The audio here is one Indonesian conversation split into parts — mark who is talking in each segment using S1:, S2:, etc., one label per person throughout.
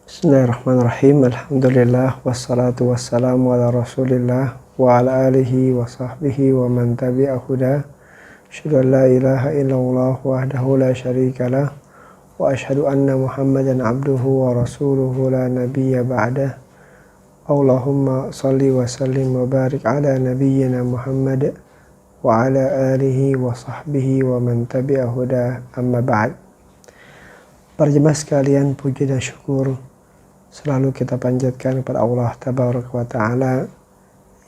S1: Bismillahirrahmanirrahim. Alhamdulillah wassalatu wassalamu ala Rasulillah wa ala alihi wa sahbihi wa man tabi'a huda. Asyhadu an la ilaha illallah wahdahu la syarikalah wa asyhadu anna Muhammadan abduhu wa rasuluhu la nabiyya ba'dah. Allahumma salli wa sallim wa barik ala nabiyyina Muhammad wa ala alihi wa sahbihi wa man tabi'a huda, amma ba'd. Para jemaah sekalian, puji dan syukur selalu kita panjatkan kepada Allah Tabaraka wa Ta'ala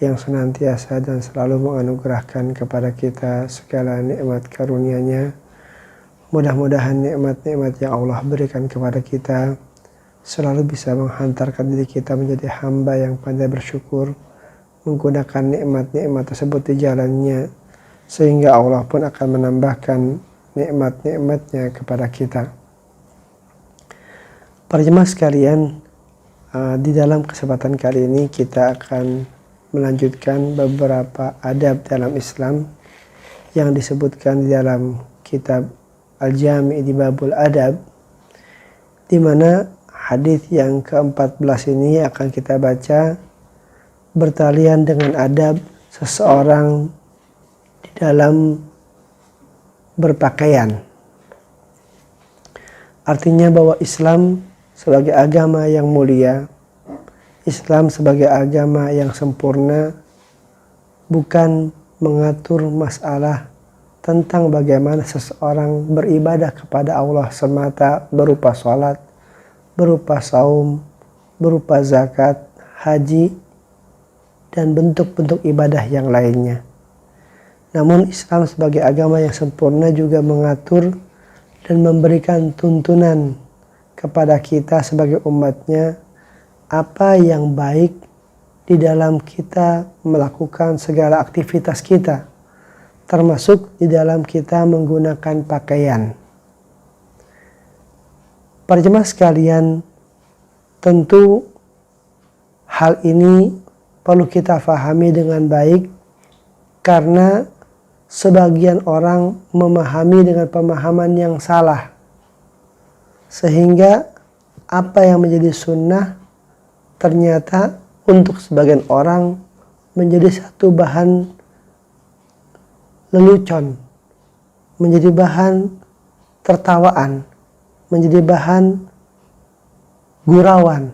S1: yang senantiasa dan selalu menganugerahkan kepada kita segala nikmat karunia-Nya. Mudah-mudahan nikmat-nikmat yang Allah berikan kepada kita selalu bisa menghantarkan diri kita menjadi hamba yang pandai bersyukur, menggunakan nikmat-nikmat tersebut di jalannya, sehingga Allah pun akan menambahkan nikmat-nikmatnya kepada kita. Para jemaah sekalian, di dalam kesempatan kali ini kita akan melanjutkan beberapa adab dalam Islam yang disebutkan di dalam kitab Al-Jami' di Babul Adab, di mana hadis yang ke-14 ini akan kita baca bertalian dengan adab seseorang di dalam berpakaian. Artinya bahwa Islam sebagai agama yang mulia, Islam sebagai agama yang sempurna, bukan mengatur masalah tentang bagaimana seseorang beribadah kepada Allah semata berupa sholat, berupa saum, berupa zakat, haji, dan bentuk-bentuk ibadah yang lainnya. Namun Islam sebagai agama yang sempurna juga mengatur dan memberikan tuntunan kepada kita sebagai umatnya apa yang baik di dalam kita melakukan segala aktivitas kita, termasuk di dalam kita menggunakan pakaian. Para jemaah sekalian, tentu hal ini perlu kita fahami dengan baik karena sebagian orang memahami dengan pemahaman yang salah, sehingga apa yang menjadi sunnah ternyata untuk sebagian orang menjadi satu bahan lelucon, menjadi bahan tertawaan, menjadi bahan gurauan.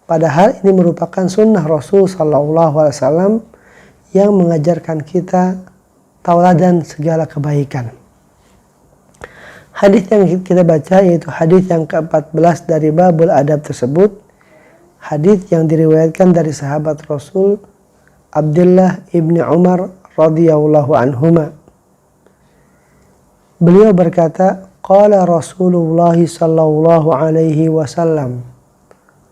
S1: Padahal ini merupakan sunnah Rasul Sallallahu Alaihi Wasallam yang mengajarkan kita tauladan segala kebaikan. Hadis yang kita baca yaitu hadis yang ke-14 dari Babul Adab tersebut, hadis yang diriwayatkan dari sahabat Rasul Abdullah ibni Umar radhiyallahu anhuma. Beliau berkata, qala Rasulullah sallallahu alaihi wasallam,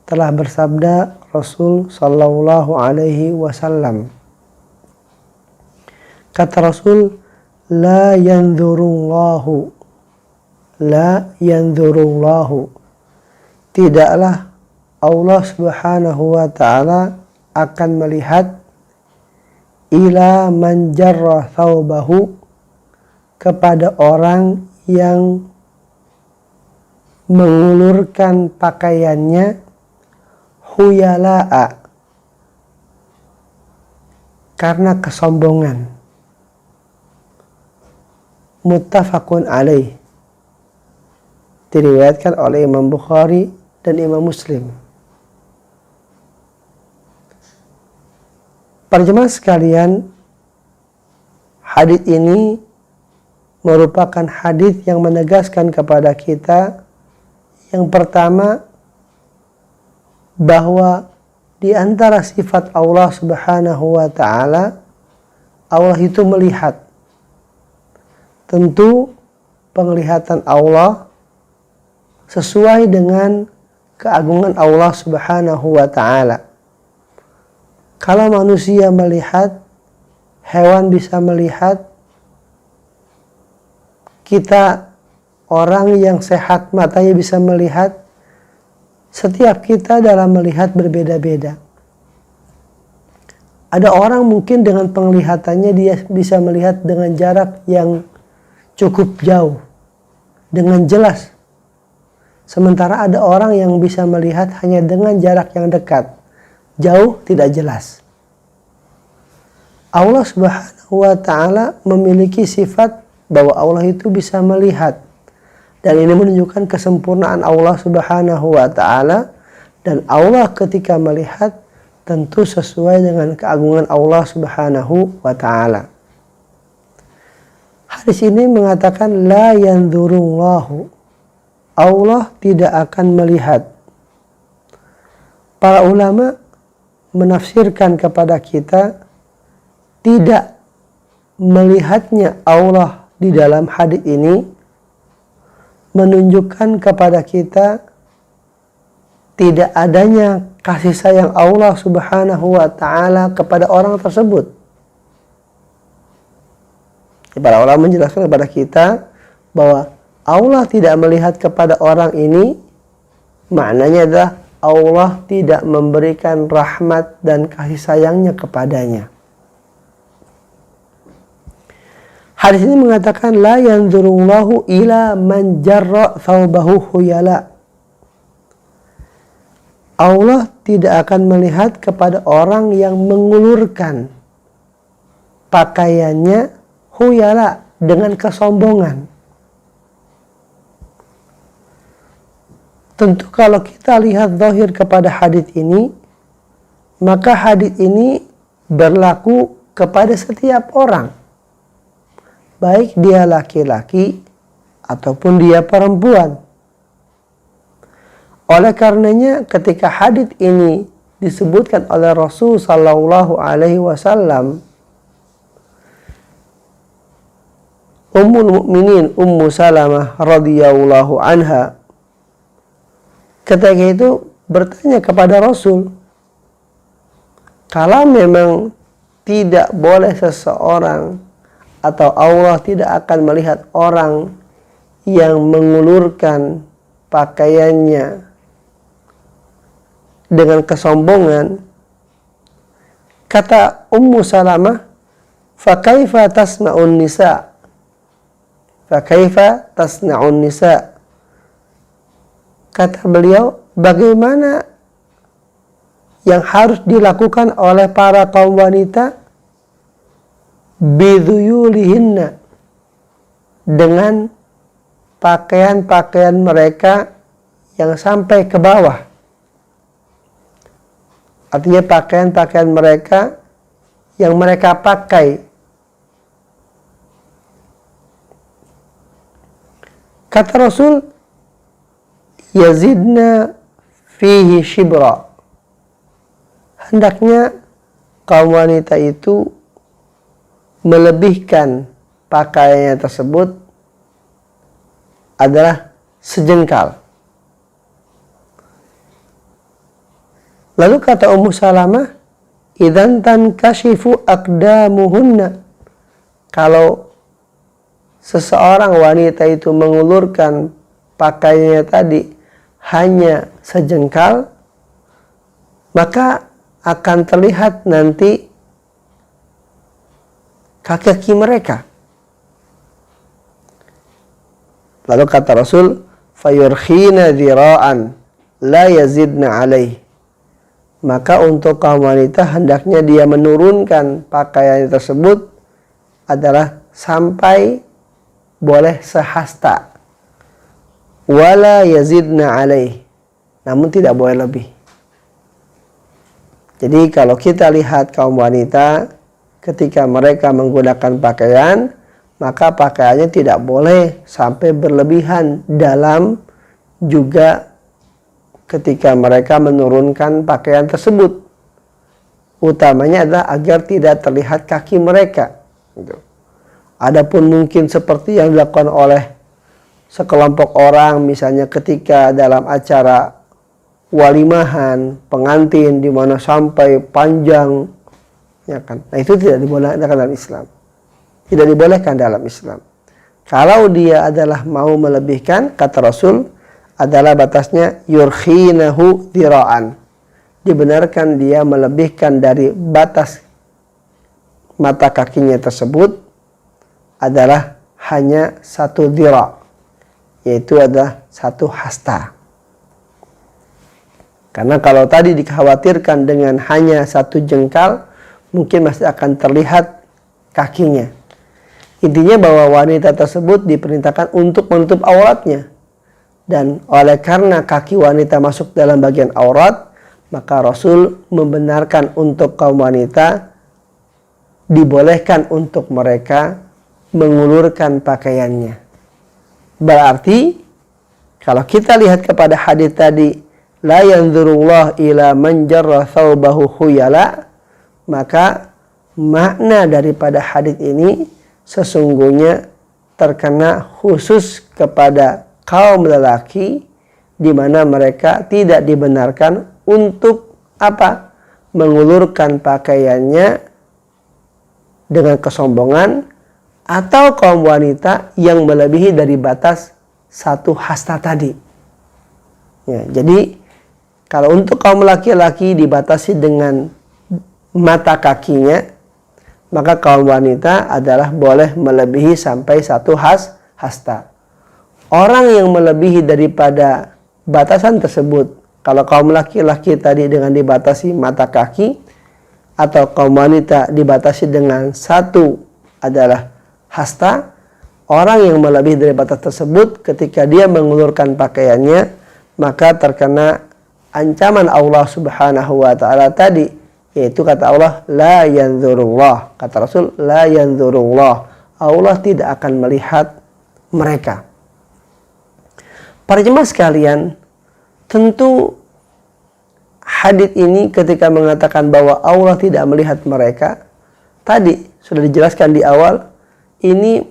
S1: telah bersabda Rasul sallallahu alaihi wasallam. Kata Rasul, la yanzurullahu, tidaklah Allah subhanahu wa ta'ala akan melihat ila man jarra thawbahu, kepada orang yang mengulurkan pakaiannya, huyala'a, karena kesombongan. Muttafaqun alaih, diriwayatkan oleh Imam Bukhari dan Imam Muslim. Para jemaah sekalian, hadis ini merupakan hadis yang menegaskan kepada kita yang pertama, bahwa di antara sifat Allah Subhanahu wa ta'ala, Allah itu melihat. Tentu penglihatan Allah sesuai dengan keagungan Allah Subhanahu wa ta'ala. Kalau manusia melihat, hewan bisa melihat, kita orang yang sehat matanya bisa melihat. Setiap kita dalam melihat berbeda-beda. Ada orang mungkin dengan penglihatannya dia bisa melihat dengan jarak yang cukup jauh, dengan jelas. Sementara ada orang yang bisa melihat hanya dengan jarak yang dekat, jauh tidak jelas. Allah Subhanahu wa ta'ala memiliki sifat bahwa Allah itu bisa melihat. Dan ini menunjukkan kesempurnaan Allah Subhanahu wa ta'ala. Dan Allah ketika melihat tentu sesuai dengan keagungan Allah Subhanahu wa ta'ala. Hadis ini mengatakan la yanzurullahu. Allah tidak akan melihat. Para ulama menafsirkan kepada kita tidak melihatnya Allah di dalam hadis ini menunjukkan kepada kita tidak adanya kasih sayang Allah Subhanahu wa ta'ala kepada orang tersebut. Para ulama menjelaskan kepada kita bahwa Allah tidak melihat kepada orang ini, maknanya adalah Allah tidak memberikan rahmat dan kasih sayangnya kepadanya. Hadis ini mengatakan la yanzurullahu ila man jarra thawbahu khuyala. Allah tidak akan melihat kepada orang yang mengulurkan pakaiannya khuyala dengan kesombongan. Tentu kalau kita lihat zahir kepada hadis ini, maka hadis ini berlaku kepada setiap orang. Baik dia laki-laki ataupun dia perempuan. Oleh karenanya ketika hadis ini disebutkan oleh Rasul sallallahu alaihi wasallam, Ummul Mukminin Ummu Salamah radhiyallahu anha ketika itu bertanya kepada Rasul, kalau memang tidak boleh seseorang atau Allah tidak akan melihat orang yang mengulurkan pakaiannya dengan kesombongan, kata Ummu Salamah, fa kaifa tasna'un nisa? Fa kaifa tasna'un nisa? Kata beliau, bagaimana yang harus dilakukan oleh para kaum wanita bidhuyulihinna, dengan pakaian-pakaian mereka yang sampai ke bawah. Artinya pakaian-pakaian mereka yang mereka pakai. Kata Rasul, yazidna fihi shibra. Hendaknya kaum wanita itu melebihkan pakaiannya tersebut adalah sejengkal. Lalu kata Ummu Salamah, idzan tankashifu aqdamuhunna. Kalau seseorang wanita itu mengulurkan pakaiannya tadi hanya sejengkal, maka akan terlihat nanti kaki-kaki mereka. Lalu kata Rasul, fayurkhina dhira'an la yazidna alaih. Maka untuk kaum wanita hendaknya dia menurunkan pakaian tersebut adalah sampai boleh sehasta. Wala yazidna alaih. Namun tidak boleh lebih. Jadi kalau kita lihat kaum wanita ketika mereka menggunakan pakaian, maka pakaiannya tidak boleh sampai berlebihan dalam juga ketika mereka menurunkan pakaian tersebut. Utamanya adalah agar tidak terlihat kaki mereka. Adapun mungkin seperti yang dilakukan oleh sekelompok orang, misalnya ketika dalam acara walimahan, pengantin di mana sampai panjang, ya kan? Nah itu tidak dibolehkan dalam Islam. Tidak dibolehkan dalam Islam. Kalau dia adalah mau melebihkan, kata Rasul, adalah batasnya yurkhinahu dhira'an. Dibenarkan dia melebihkan dari batas mata kakinya tersebut adalah hanya 1 dhira', yaitu adalah 1 hasta. Karena kalau tadi dikhawatirkan dengan hanya satu jengkal, mungkin masih akan terlihat kakinya. Intinya bahwa wanita tersebut diperintahkan untuk menutup auratnya. Dan oleh karena kaki wanita masuk dalam bagian aurat, maka Rasul membenarkan untuk kaum wanita, dibolehkan untuk mereka mengulurkan pakaiannya. Berarti kalau kita lihat kepada hadis tadi, la yanzurullah ila man jarra thawbahu khuyala, maka makna daripada hadis ini sesungguhnya terkena khusus kepada kaum lelaki, di mana mereka tidak dibenarkan untuk apa? Mengulurkan pakaiannya dengan kesombongan, atau kaum wanita yang melebihi dari batas satu hasta tadi. Ya, jadi kalau untuk kaum laki-laki dibatasi dengan mata kakinya, maka kaum wanita adalah boleh melebihi sampai satu hasta. Orang yang melebihi daripada batasan tersebut, kalau kaum laki-laki tadi dengan dibatasi mata kaki, atau kaum wanita dibatasi dengan satu adalah hasta, orang yang melebihi dari batas tersebut ketika dia mengulurkan pakaiannya, maka terkena ancaman Allah Subhanahu wa taala tadi, yaitu kata Allah, la yanzurullah. Kata Rasul, la yanzurullah. Allah tidak akan melihat mereka. Para jemaah sekalian, tentu hadits ini ketika mengatakan bahwa Allah tidak melihat mereka, tadi sudah dijelaskan di awal, ini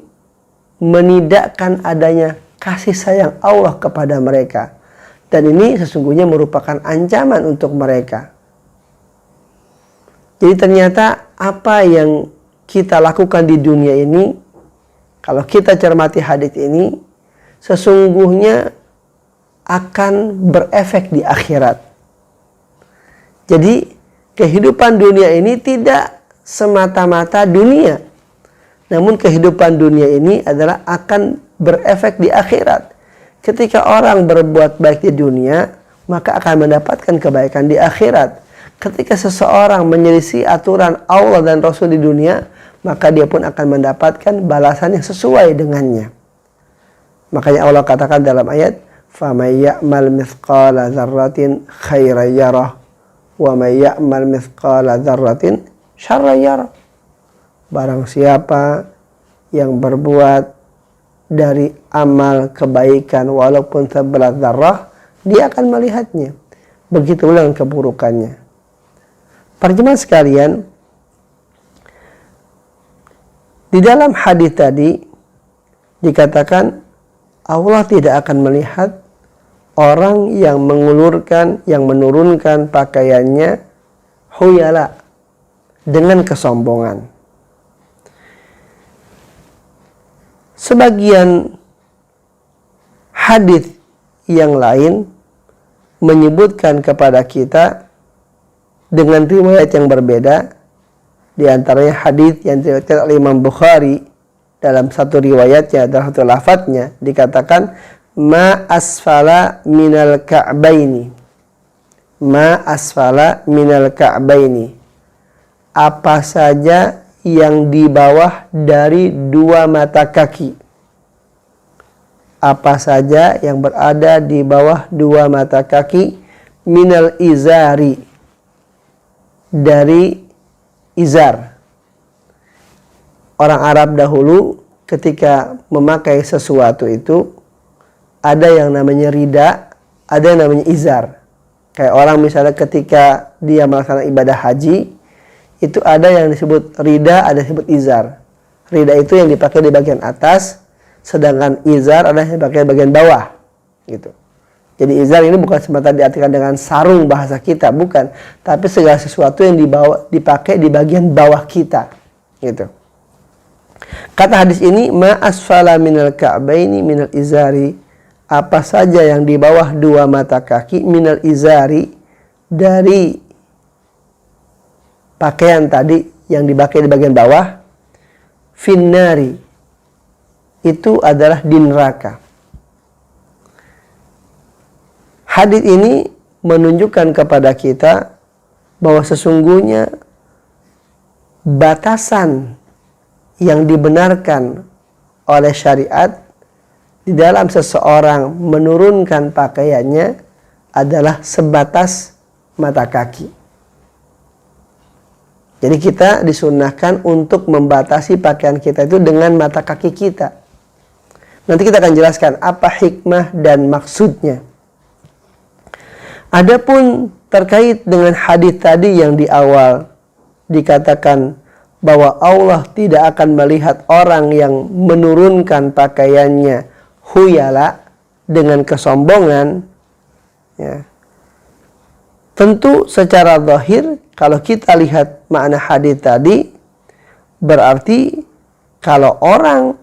S1: menidakkan adanya kasih sayang Allah kepada mereka. Dan ini sesungguhnya merupakan ancaman untuk mereka. Jadi ternyata apa yang kita lakukan di dunia ini, kalau kita cermati hadits ini, sesungguhnya akan berefek di akhirat. Jadi kehidupan dunia ini tidak semata-mata dunia, namun kehidupan dunia ini adalah akan berefek di akhirat. Ketika orang berbuat baik di dunia, maka akan mendapatkan kebaikan di akhirat. Ketika seseorang menyelisih aturan Allah dan Rasul di dunia, maka dia pun akan mendapatkan balasan yang sesuai dengannya. Makanya Allah katakan dalam ayat, فَمَنْ يَعْمَلْ مِثْقَالَ ذَرَّةٍ خَيْرًا يَرَهُ وَمَنْ يَعْمَلْ مِثْقَالَ ذَرَّةٍ شَرًّا يَرَهُ. Barang siapa yang berbuat dari amal kebaikan walaupun sebelah zarrah, dia akan melihatnya. Begitu dengan keburukannya. Para jemaah sekalian, di dalam hadis tadi dikatakan Allah tidak akan melihat orang yang mengulurkan, yang menurunkan pakaiannya huyala, dengan kesombongan. Sebagian hadis yang lain menyebutkan kepada kita dengan riwayat yang berbeda. Di antaranya hadis yang diriwayatkan oleh Imam Bukhari, dalam satu riwayatnya, dalam satu lafadznya dikatakan ma asfala minal ka'baini, ma asfala minal ka'baini, apa saja yang di bawah dari dua mata kaki, apa saja yang berada di bawah dua mata kaki, minal izari, dari izar. Orang Arab dahulu ketika memakai sesuatu itu ada yang namanya rida, ada yang namanya izar. Kayak orang misalnya ketika dia melaksanakan ibadah haji, itu ada yang disebut rida, ada yang disebut izar. Rida itu yang dipakai di bagian atas, sedangkan izar adalah yang dipakai di bagian bawah, gitu. Jadi izar ini bukan semata diartikan dengan sarung bahasa kita, bukan, tapi segala sesuatu yang dipakai di bagian bawah kita, gitu. Kata hadis ini, ma asfala minal ka'baini minal izari, apa saja yang di bawah dua mata kaki, minal izari, dari pakaian tadi yang dipakai di bagian bawah, finnari, itu adalah di neraka. Hadis ini menunjukkan kepada kita bahwa sesungguhnya batasan yang dibenarkan oleh syariat di dalam seseorang menurunkan pakaiannya adalah sebatas mata kaki. Jadi kita disunnahkan untuk membatasi pakaian kita itu dengan mata kaki kita. Nanti kita akan jelaskan apa hikmah dan maksudnya. Adapun terkait dengan hadis tadi yang di awal dikatakan bahwa Allah tidak akan melihat orang yang menurunkan pakaiannya huyala dengan kesombongan, ya. Tentu secara zahir kalau kita lihat makna hadis tadi berarti kalau orang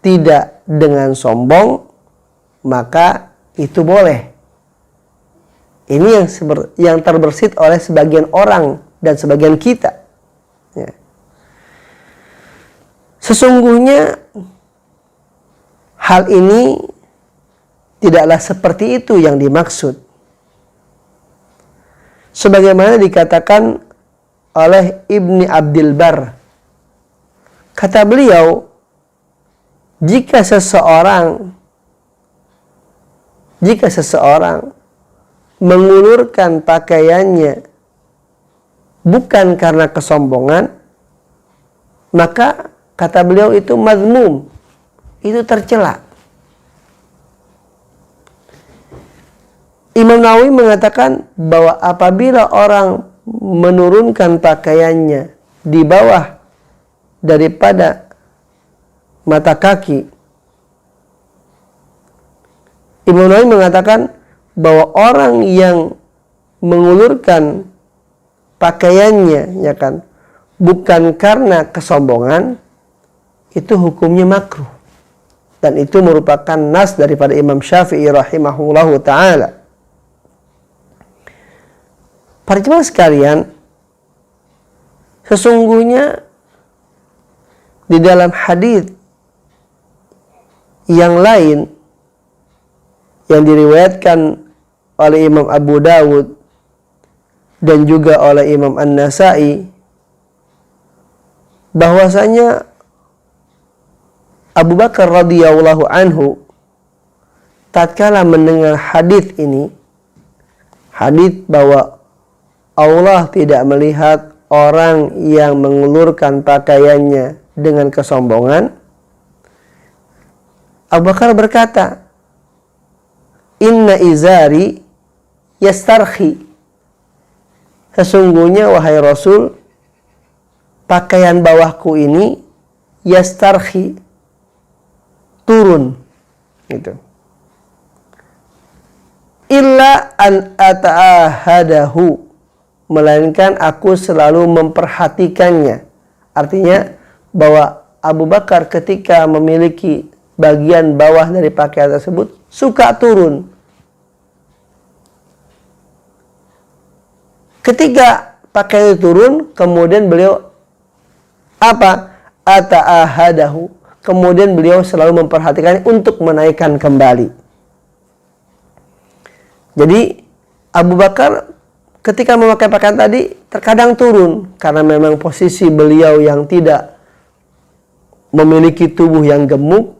S1: tidak dengan sombong maka itu boleh. Ini yang terbersit oleh sebagian orang dan sebagian kita, ya. Sesungguhnya hal ini tidaklah seperti itu yang dimaksud. Sebagaimana dikatakan oleh Ibni Abdul Bar. Kata beliau, jika seseorang mengulurkan pakaiannya bukan karena kesombongan, maka kata beliau itu mazmum, itu tercela. Imam Nawawi mengatakan bahwa apabila orang menurunkan pakaiannya di bawah daripada mata kaki, Imam Nawawi mengatakan bahwa orang yang mengulurkan pakaiannya, ya kan, bukan karena kesombongan, itu hukumnya makruh. Dan itu merupakan nas daripada Imam Syafi'i rahimahullahu ta'ala. Para jemaah sekalian, sesungguhnya di dalam hadis yang lain yang diriwayatkan oleh Imam Abu Dawud dan juga oleh Imam An-Nasai, bahwasanya Abu Bakar radhiyallahu anhu tatkala mendengar hadis ini, hadis bahwa Allah tidak melihat orang yang mengulurkan pakaiannya dengan kesombongan, Abu Bakar berkata, "Inna izari yastarhi." Sesungguhnya wahai Rasul, pakaian bawahku ini yastarhi, turun, gitu. Illa an ata'ahadahu, melainkan aku selalu memperhatikannya. Artinya bahwa Abu Bakar ketika memiliki bagian bawah dari pakaian tersebut suka turun. Ketika pakaian itu turun, kemudian beliau apa? Ata'ahadahu. Kemudian beliau selalu memperhatikannya untuk menaikkan kembali. Jadi Abu Bakar ketika memakai pakaian tadi terkadang turun karena memang posisi beliau yang tidak memiliki tubuh yang gemuk,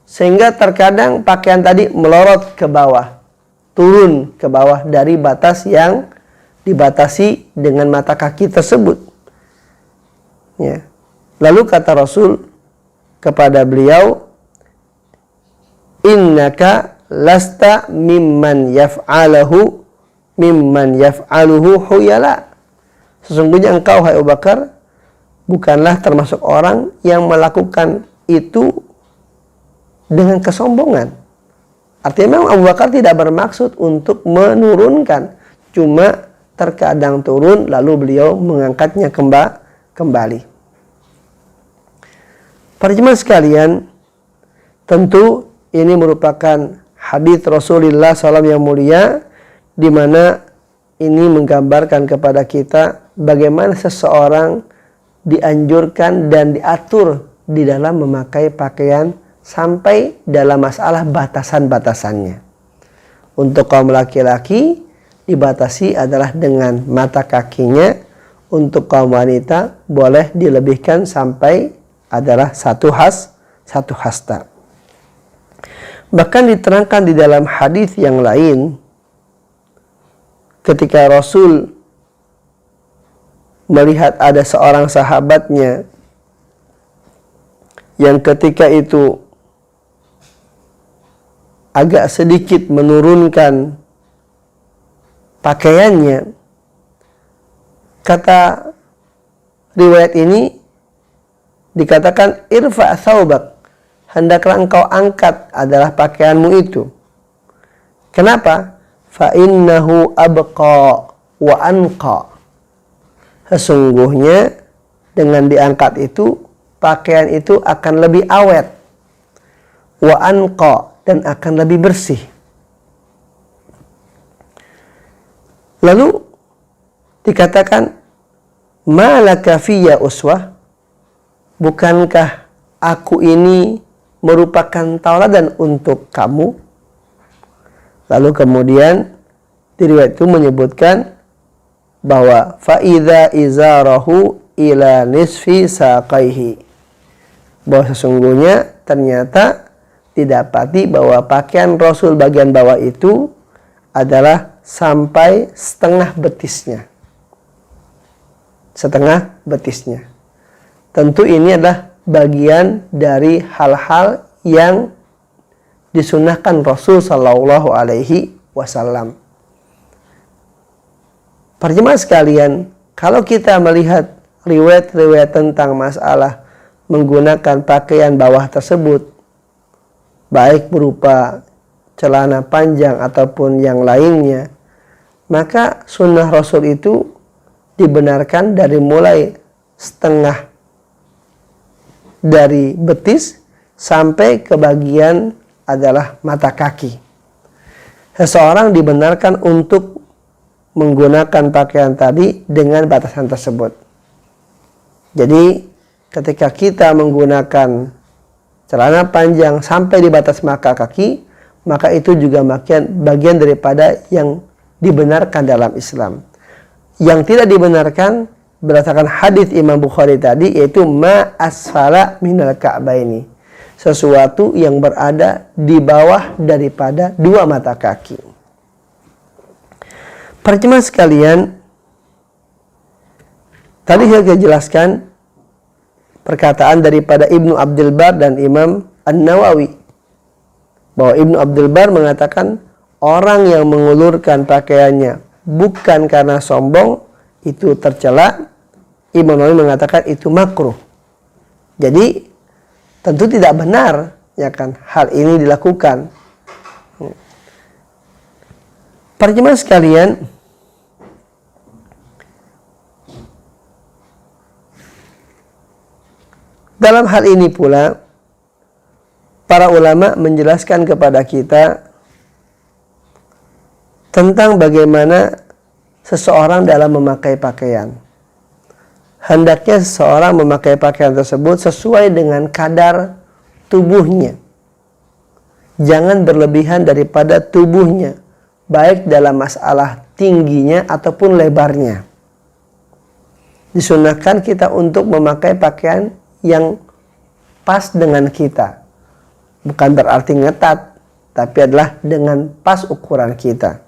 S1: sehingga terkadang pakaian tadi melorot ke bawah, turun ke bawah dari batas yang dibatasi dengan mata kaki tersebut, ya. Lalu kata Rasul kepada beliau, innaka lasta mimman yaf'aluhu huyala. Sesungguhnya engkau, hai Abu Bakar, bukanlah termasuk orang yang melakukan itu dengan kesombongan. Artinya memang Abu Bakar tidak bermaksud untuk menurunkan, cuma terkadang turun lalu beliau mengangkatnya kembali. Para jemaah sekalian, tentu ini merupakan hadis Rasulullah SAW yang mulia, di mana ini menggambarkan kepada kita bagaimana seseorang dianjurkan dan diatur di dalam memakai pakaian sampai dalam masalah batasan-batasannya. Untuk kaum laki-laki dibatasi adalah dengan mata kakinya. Untuk kaum wanita boleh dilebihkan sampai adalah satu hasta. Bahkan diterangkan di dalam hadis yang lain, ketika Rasul melihat ada seorang sahabatnya yang ketika itu agak sedikit menurunkan pakaiannya, kata riwayat ini dikatakan irfa thawbak, hendaklah engkau angkat adalah pakaianmu itu. Kenapa? Fa innahu abqa wa anqa. Sesungguhnya dengan diangkat itu, pakaian itu akan lebih awet, wa anqa, dan akan lebih bersih. Lalu dikatakan, malaka fiyya uswah, bukankah aku ini merupakan tauladan untuk kamu? Lalu kemudian riwayat itu menyebutkan bahwa fa'idha izarahu ila nisfi saqaihi, bahwa sesungguhnya ternyata didapati bahwa pakaian Rasul bagian bawah itu adalah sampai setengah betisnya. Tentu ini adalah bagian dari hal-hal yang disunahkan Rasul Sallallahu Alaihi Wasallam. Para jemaah sekalian, kalau kita melihat riwayat-riwayat tentang masalah menggunakan pakaian bawah tersebut, baik berupa celana panjang ataupun yang lainnya, maka sunnah Rasul itu dibenarkan dari mulai setengah dari betis sampai ke bagian adalah mata kaki. Seseorang dibenarkan untuk menggunakan pakaian tadi dengan batasan tersebut. Jadi ketika kita menggunakan celana panjang sampai di batas mata kaki, maka itu juga bagian daripada yang dibenarkan dalam Islam. Yang tidak dibenarkan berdasarkan hadis Imam Bukhari tadi, yaitu ma asfala minal ka'baini, sesuatu yang berada di bawah daripada dua mata kaki. Para jemaah sekalian, tadi saya jelaskan perkataan daripada Ibnu Abdul Bar dan Imam An-Nawawi, bahwa Ibnu Abdul Bar mengatakan orang yang mengulurkan pakaiannya bukan karena sombong itu tercela. Imam Nawawi mengatakan itu makruh. Jadi tentu tidak benar ya kan hal ini dilakukan. Para jemaah sekalian, dalam hal ini pula para ulama menjelaskan kepada kita tentang bagaimana seseorang dalam memakai pakaian. Hendaknya seseorang memakai pakaian tersebut sesuai dengan kadar tubuhnya. Jangan berlebihan daripada tubuhnya, baik dalam masalah tingginya ataupun lebarnya. Disunahkan kita untuk memakai pakaian yang pas dengan kita. Bukan berarti ngetat, tapi adalah dengan pas ukuran kita.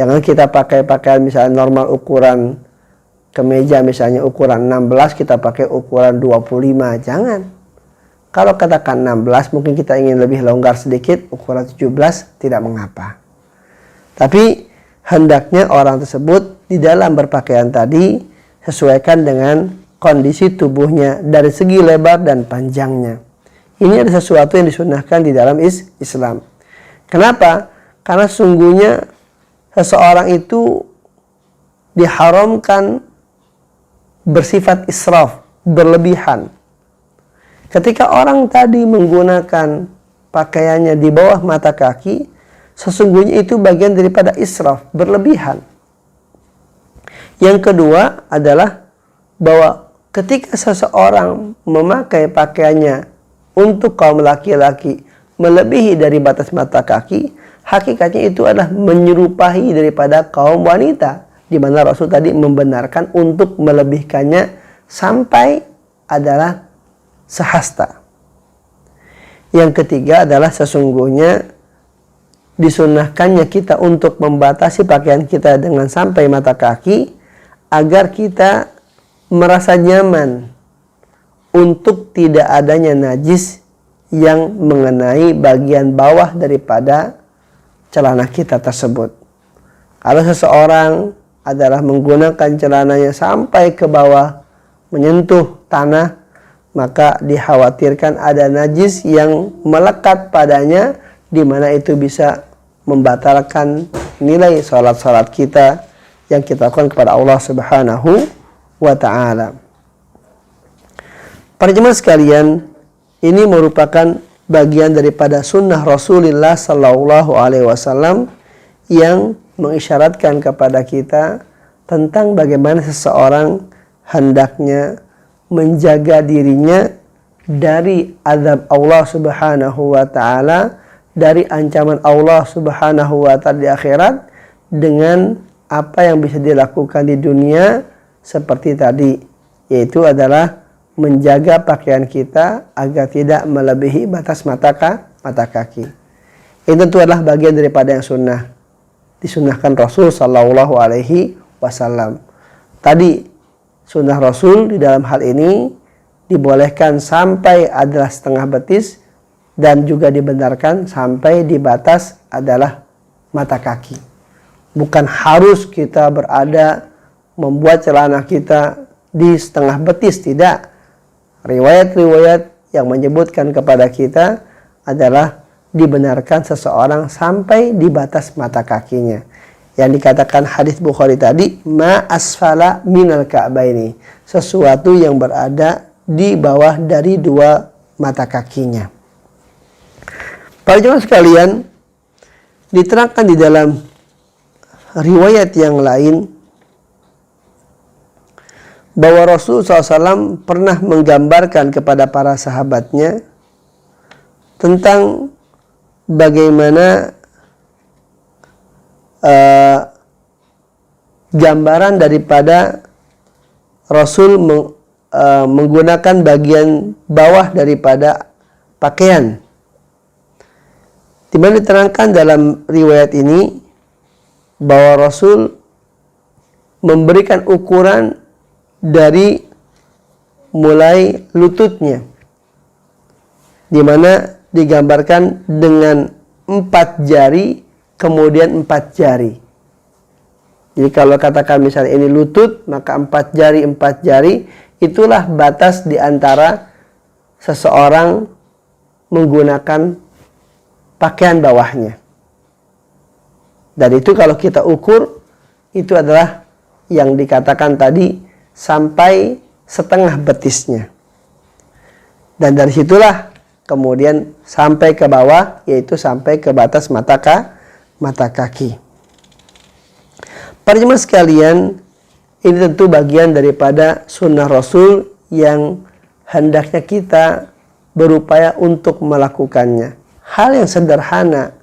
S1: Jangan kita pakai pakaian misalnya normal ukuran kemeja, misalnya ukuran 16, kita pakai ukuran 25. Jangan. Kalau katakan 16, mungkin kita ingin lebih longgar sedikit, ukuran 17, tidak mengapa. Tapi hendaknya orang tersebut di dalam berpakaian tadi sesuaikan dengan kondisi tubuhnya dari segi lebar dan panjangnya. Ini adalah sesuatu yang disunahkan di dalam Islam. Kenapa? Karena sungguhnya seseorang itu diharamkan bersifat israf, berlebihan. Ketika orang tadi menggunakan pakaiannya di bawah mata kaki, sesungguhnya itu bagian daripada israf, berlebihan. Yang kedua adalah bahwa ketika seseorang memakai pakaiannya untuk kaum laki-laki melebihi dari batas mata kaki,
S2: hakikatnya itu adalah menyerupai daripada kaum wanita, di mana Rasul tadi membenarkan untuk melebihkannya sampai adalah sehasta. Yang ketiga adalah sesungguhnya disunnahkannya kita untuk membatasi pakaian kita dengan sampai mata kaki agar kita merasa nyaman untuk tidak adanya najis yang mengenai bagian bawah daripada celana kita tersebut. Kalau seseorang adalah menggunakan celananya sampai ke bawah menyentuh tanah, maka dikhawatirkan ada najis yang melekat padanya, di mana itu bisa membatalkan nilai salat-salat kita yang kita lakukan kepada Allah Subhanahu wa ta'ala. Para jemaah sekalian, ini merupakan bagian daripada sunnah Rasulullah Sallallahu Alaihi Wasallam yang mengisyaratkan kepada kita tentang bagaimana seseorang hendaknya menjaga dirinya dari azab Allah Subhanahu wa ta'ala, dari ancaman Allah Subhanahu wa ta'ala di akhirat, dengan apa yang bisa dilakukan di dunia seperti tadi, yaitu adalah menjaga pakaian kita agar tidak melebihi batas mata kaki. Ini tentu adalah bagian daripada yang sunnah, disunnahkan Rasul Sallallahu Alaihi Wasallam. Tadi sunnah Rasul di dalam hal ini dibolehkan sampai adalah setengah betis, dan juga dibenarkan sampai di batas adalah mata kaki. Bukan harus kita berada membuat celana kita di setengah betis, tidak. Riwayat-riwayat yang menyebutkan kepada kita adalah dibenarkan seseorang sampai di batas mata kakinya. Yang dikatakan hadis Bukhari tadi, ma asfala minal ka'baini, sesuatu yang berada di bawah dari dua mata kakinya. Para jemaah sekalian, diterangkan di dalam riwayat yang lain bahwa Rasulullah SAW pernah menggambarkan kepada para sahabatnya tentang bagaimana gambaran daripada Rasul menggunakan bagian bawah daripada pakaian. Di mana diterangkan dalam riwayat ini bahwa Rasul memberikan ukuran dari mulai lututnya, di mana digambarkan dengan 4 jari kemudian 4 jari. Jadi kalau katakan misalnya ini lutut, maka 4 jari itulah batas di antara seseorang menggunakan pakaian bawahnya. Dan itu kalau kita ukur, itu adalah yang dikatakan tadi sampai setengah betisnya. Dan dari situlah kemudian sampai ke bawah, yaitu sampai ke batas mata kaki. Para jemaah sekalian, ini tentu bagian daripada sunnah Rasul yang hendaknya kita berupaya untuk melakukannya. Hal yang sederhana,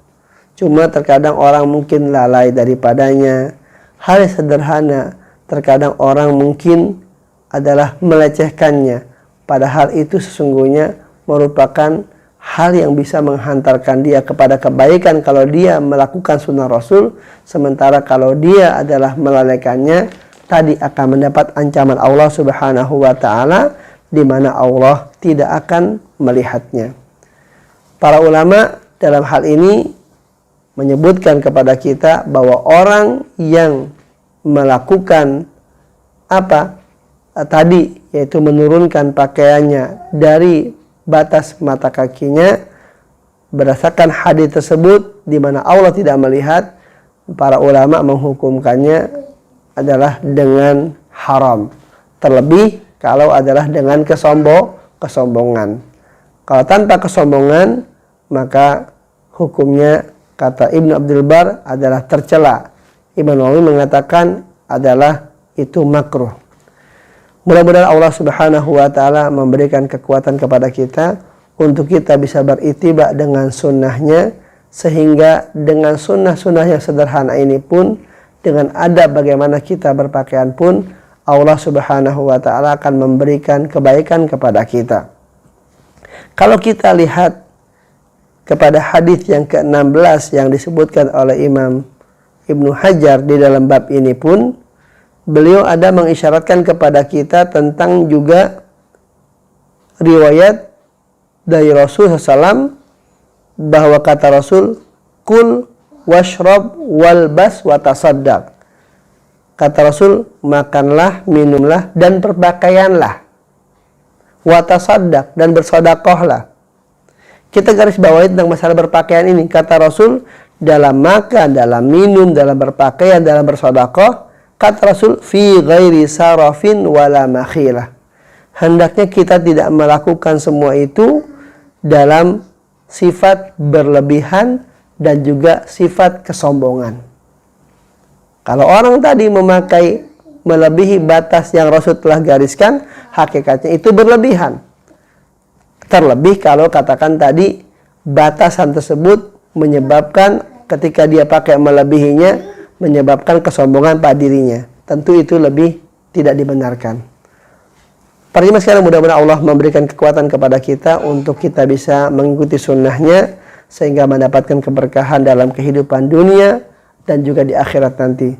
S2: cuma terkadang orang mungkin lalai daripadanya. Hal yang sederhana, terkadang orang mungkin adalah melecehkannya. Padahal itu sesungguhnya merupakan hal yang bisa menghantarkan dia kepada kebaikan kalau dia melakukan sunnah Rasul. Sementara kalau dia adalah melalaikannya, tadi akan mendapat ancaman Allah Subhanahu wa ta'ala, di mana Allah tidak akan melihatnya. Para ulama dalam hal ini menyebutkan kepada kita bahwa orang yang melakukan tadi, yaitu menurunkan pakaiannya dari batas mata kakinya, berdasarkan hadis tersebut di mana Allah tidak melihat, para ulama menghukumkannya adalah dengan haram. Terlebih kalau adalah dengan kesombongan. Kalau tanpa kesombongan, maka hukumnya, kata Ibnu Abdul Bar, adalah tercela. Imam Nawawi mengatakan adalah itu makruh. Mudah-mudahan Allah Subhanahu wa ta'ala memberikan kekuatan kepada kita untuk kita bisa berittiba dengan sunnahnya, sehingga dengan sunnah-sunnah yang sederhana ini pun, dengan adab bagaimana kita berpakaian pun, Allah Subhanahu wa ta'ala akan memberikan kebaikan kepada kita. Kalau kita lihat kepada hadis yang ke-16 yang disebutkan oleh Imam Ibnu Hajar di dalam bab ini pun, beliau ada mengisyaratkan kepada kita tentang juga riwayat dari Rasul SAW, bahwa kata Rasul, kul washrab walbas watasaddaq. Kata Rasul, makanlah, minumlah, dan berpakaianlah. Watasaddaq, dan bersedekahlah. Kita garis bawahi tentang masalah berpakaian ini. Kata Rasul, dalam makan, dalam minum, dalam berpakaian, dalam bersedekah, kata Rasul, fi ghairi sarafin wala makhilah. Hendaknya kita tidak melakukan semua itu dalam sifat berlebihan dan juga sifat kesombongan. Kalau orang tadi memakai melebihi batas yang Rasul telah gariskan, hakikatnya itu berlebihan. Terlebih kalau katakan tadi batasan tersebut menyebabkan ketika dia pakai melebihinya menyebabkan kesombongan pada dirinya. Tentu itu lebih tidak dibenarkan. Para jemaah sekalian, mudah-mudahan Allah memberikan kekuatan kepada kita untuk kita bisa mengikuti sunnahnya sehingga mendapatkan keberkahan dalam kehidupan dunia dan juga di akhirat nanti.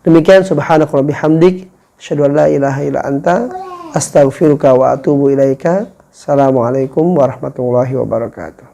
S2: Demikian, subhanaka wa bihamdik, asyhadu an la ilaha illa anta, astaghfiruka wa atubu ilaika. Assalamualaikum warahmatullahi wabarakatuh.